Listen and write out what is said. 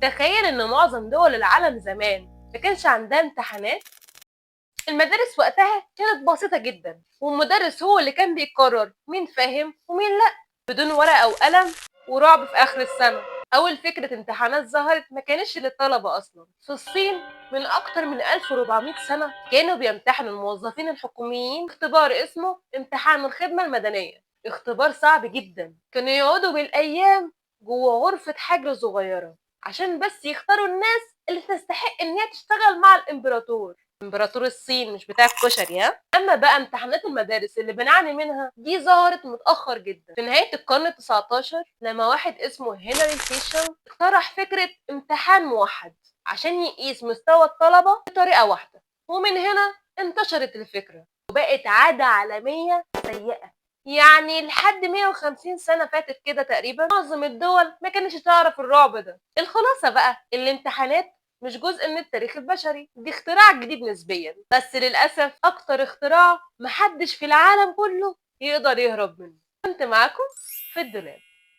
تخيل ان معظم دول العالم زمان ما كانش عندها امتحانات. المدارس وقتها كانت بسيطة جدا، والمدرس هو اللي كان بيقرر مين فاهم ومين لا، بدون ورقة وقلم ورعب في آخر السنة. أول فكرة امتحانات ظهرت ما كانتش للطلبة أصلا. في الصين من أكتر من 1400 سنة كانوا بيمتحنوا الموظفين الحكوميين اختبار اسمه امتحان الخدمة المدنية. اختبار صعب جدا، كانوا يقعدوا بالأيام جوه غرفة حجر صغيرة عشان بس يختاروا الناس اللي تستحق إن هي تشتغل مع الإمبراطور. امبراطور الصين مش بتاع الكشري ها. اما بقى امتحانات المدارس اللي بنعاني منها دي ظهرت متاخر جدا في نهايه القرن ال19، لما واحد اسمه هنري فيشل اقترح فكره امتحان موحد عشان يقيس مستوى الطلبه بطريقه واحده. ومن هنا انتشرت الفكره وبقت عاده عالميه سيئه. يعني لحد 150 سنة فاتت كده تقريبا معظم الدول ما كانتش تعرف الرعب ده. الخلاصة بقى الامتحانات مش جزء من التاريخ البشري، دي اختراع جديد نسبيا، بس للأسف أكتر اختراع محدش في العالم كله يقدر يهرب منه. كنت معاكم في الدولاب.